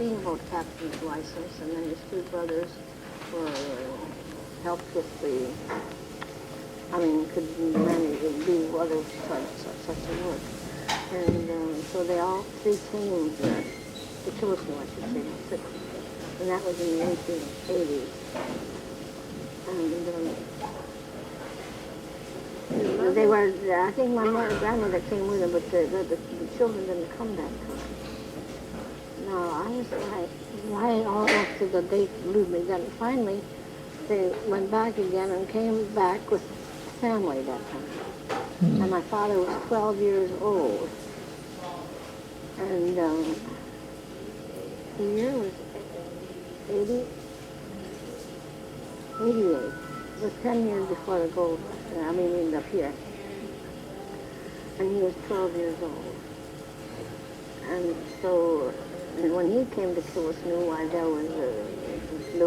steamboat captain's license, and then his two brothers were helped with could manage to do other such a work. And so they all three came here, to Kettleson, I should say, not Sitka. And that was in the 1880s. And they were, I think my grandmother came with them, but the children didn't come that time. No, I was like, why all after the date blew me. Then finally, they went back again and came back with family that time. And my father was 12 years old. And the year was 88. It was 10 years before the gold rush. Ended up here. And he was 12 years old. And so, and when he came to Kettleson, why there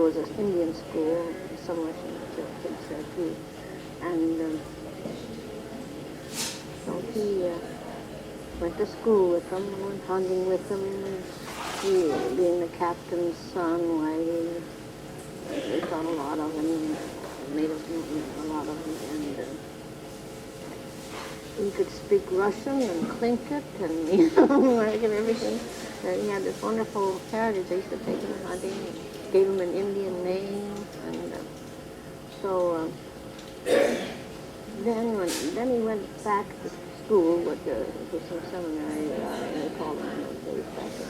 was an Indian school, some Russian kids there too. And so he went to school with them, went hunting with them, he, being the captain's son, why they thought a lot of him, made us a lot of him, and he could speak Russian and Tlingit and, like, and everything. He had this wonderful heritage. They used to take him hunting, gave him an Indian name, and so then he went back to school with some seminary, they called them those days back in,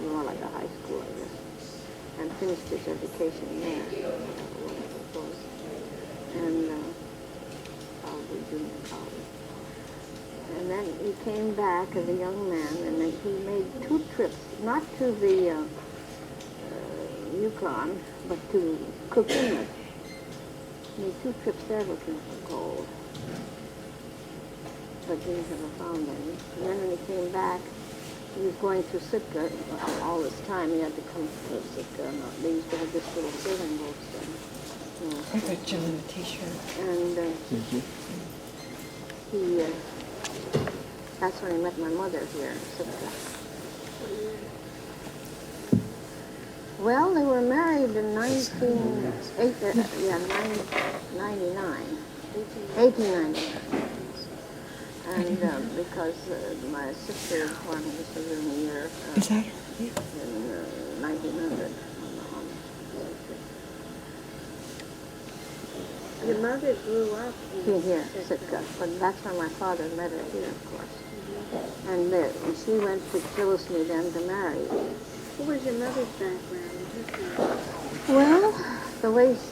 more like a high school, I guess, and finished his education there, and probably junior college. And then he came back as a young man, and then he made 2 trips, not to the Yukon, but to Cook Inlet. He made 2 trips there looking for gold, but he never found any. And then when he came back, he was going to Sitka. All this time he had to come to Sitka. They used to have this little sailing boat there. I got you in a t-shirt. And he... that's when I met my mother here in Sitka. Well, they were married in 1899. And because my sister was born in the year Is that her? in 1900. Your mother grew up Here, Sitka, but that's when my father met her here, of course. And she went to Kettleson then to marry. What was your mother's background? Well, the way this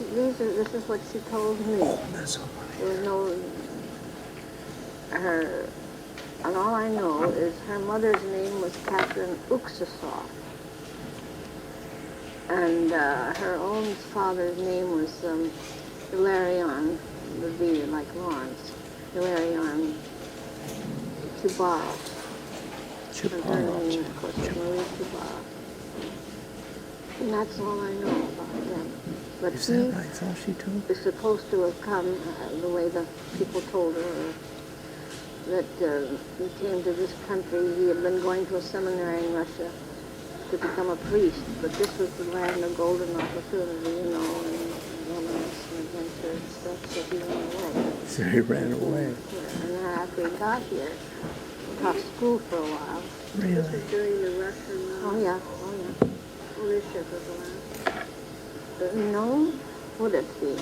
is what she told me. That's so funny. There was no, and all I know is her mother's name was Catherine Uksasoff. And her own father's name was Hilarion, would be like Lawrence, Hilarion Chubar. And her name, of course, is Marie Chubar. And that's all I know about them. But Is he that what I thought she told? is supposed to have come the way the people told her, that he came to this country. He had been going to a seminary in Russia to become a priest, but this was the land of golden opportunity, and romance and adventure and stuff, so he went away. So he ran away. And then after he got here, he taught school for a while. This Really? was during the Russian Oh yeah. ownership of the land. No, would it be?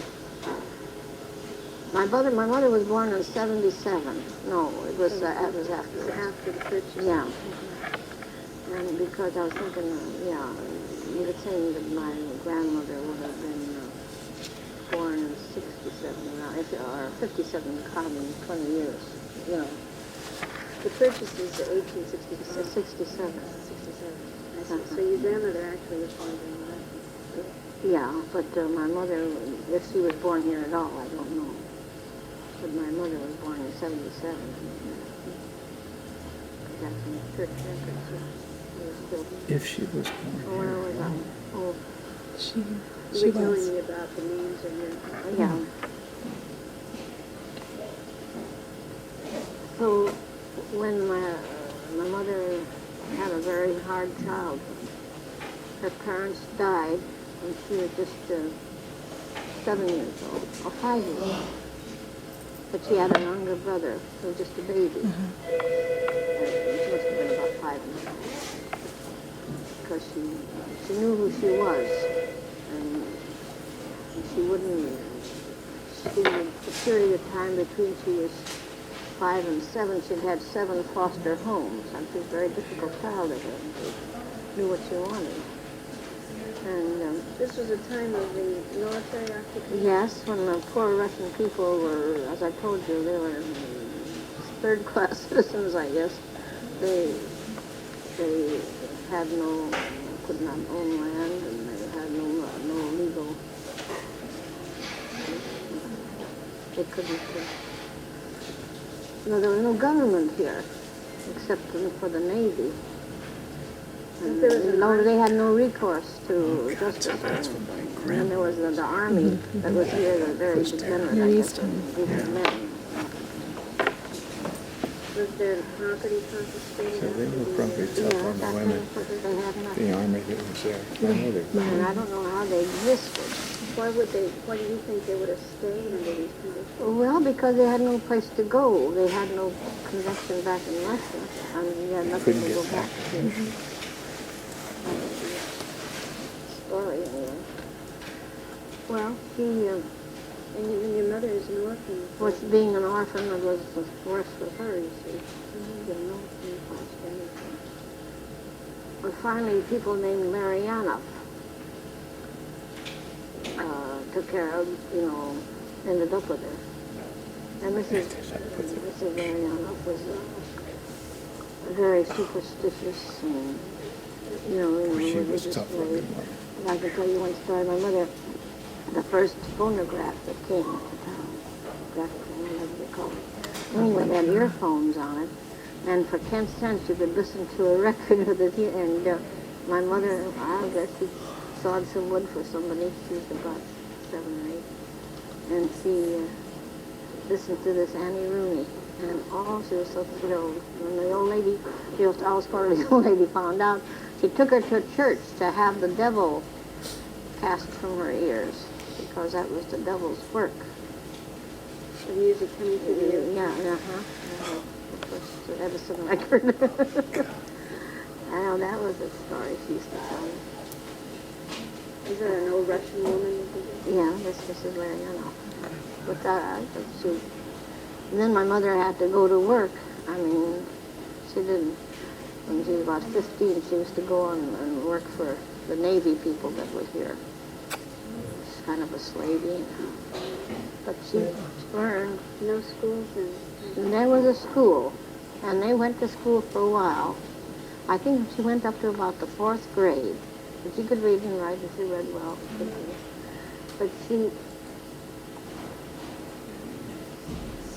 My mother was born in 77. No, it was after. It was after the purchase. Yeah. And because I was thinking, you were saying that my grandmother would have been born in 67, or 57, common 20 years, The purchase is 1867. 67. 67. I see. So your grandmother actually was born during the Russian. Yeah, but my mother, if she was born here at all, I don't know. But my mother was born in 77. That's in the church records. She was still. If she was born Where here. was I? Oh, She You were telling was. me about the names of your... yeah. So when my mother had a very hard childhood, her parents died when she was just 7 years old, or 5 years old. But she had a younger brother who was just a baby. She must have been about 5 and 6. Because she knew who she was. And she wouldn't, the period of time between she was 5 and 7, she'd had 7 foster homes. And she was a very difficult child of her. She knew what she wanted. And This was a time of the military occupation? yes, when the poor Russian people were, as I told you, they were third-class citizens, I guess. They had could not own land, and they had no legal, they couldn't, there was no government here, except for the Navy. And they had no recourse to justice. And then there was the army that was here, the very degenerate, I guess, group of men. Was there property confiscated? So they were probably tough on the women. They had nothing. The army that was there. I know they were. And I don't know how they existed. Why do you think they would have stayed under these conditions? Well, because they had no place to go. They had no connection back in Russia. And they had nothing to go back to. Story, anyway. Well, she And your mother is an orphan. was being an orphan. It was worse for her, you see. She didn't know anything. But finally, people named Marianoff took care of, ended up with her. And Mrs. Marianoff was very superstitious and, She was religious tough way. looking. I can tell you one story. My mother, the first phonograph that came to town, graphic, whatever they call it. Anyway, they had earphones on it, and for 10 cents you could listen to a record with it. And my mother, I guess she sawed some wood for somebody. She was about 7 or 8, and she listened to this Annie Rooney. And she was so thrilled. When the old lady, the old old lady found out, she took her to a church to have the devil cast from her ears, because that was the devil's work. The music coming through the ears? Yeah, the first Edison record. I know that was a story she used to tell me. Is that an old Russian woman? Yeah, that's Mrs. Marianoff. But and then my mother had to go to work. I mean, she didn't. When she was about 15, she used to go and work for the Navy people that were here. It's kind of a slavey. But she learned. No schools? And there was a school, and they went to school for a while. I think she went up to about the 4th grade. But she could read and write, and she read well. But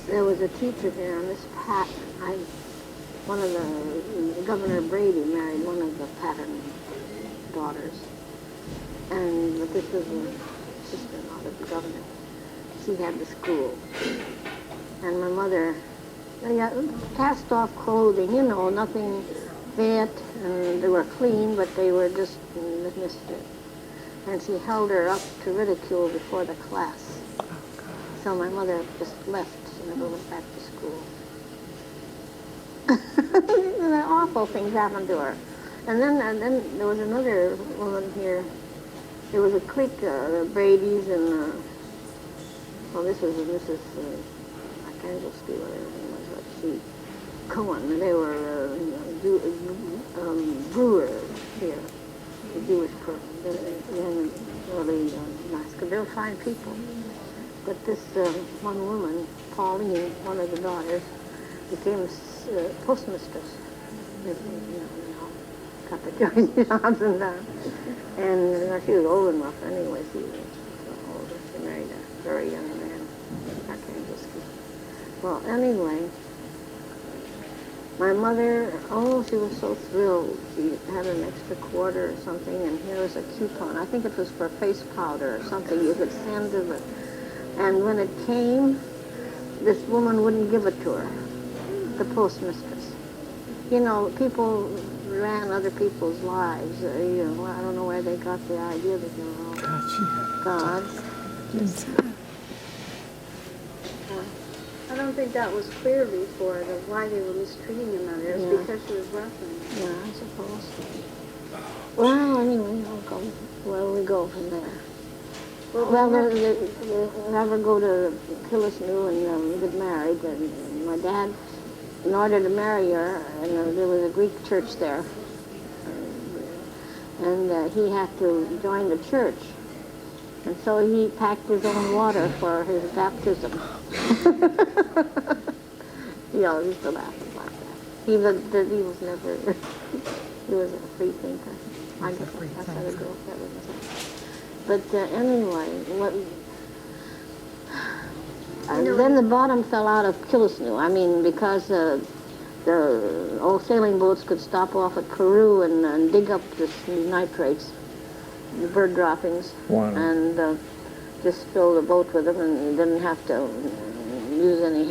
there was a teacher here, Miss Pat. One of Governor Brady married one of the Patton daughters, but this was a sister-in-law of the governor. She had the school, and my mother, they had cast-off clothing, nothing fit, and they were clean, but they were just misfit. And she held her up to ridicule before the class. So my mother just left. She never went back to school. And awful things happened to her. And then there was another woman here. There was a clique, the Brady's and, this was Mrs. Arkangelski, whatever her name was, Cohen. They were brewers here, the Jewish young, really nice, because they were fine people. But this one woman, Pauline, one of the daughters, became postmistress. Got the jobs and she was old enough anyway. She was older. She married a very young man. Arkangelski. Well, anyway, my mother, she was so thrilled. She had an extra quarter or something, and here was a coupon. I think it was for face powder or something. You could send to the... And when it came, this woman wouldn't give it to her, the postmistress. People ran other people's lives. You know, I don't know where they got the idea that they were all God, she had gods. I don't think that was clear before, of why they were mistreating him out there. It's Yeah. because she was Russian. Yeah, I suppose. Well, anyway, I'll go. Where do we go from there? Well, they never go to Kettleson and get married. And my dad, in order to marry her, and there was a Greek church there, and he had to join the church. And so he packed his own water for his baptism. He always used to laugh about that. He was never, he was a free thinker. I guess that's how the girl said it. But anyway, then the bottom fell out of Kettleson. I mean, because the old sailing boats could stop off at Peru and dig up the nitrates, the bird droppings, Wow. and just fill the boat with them, and you didn't have to use any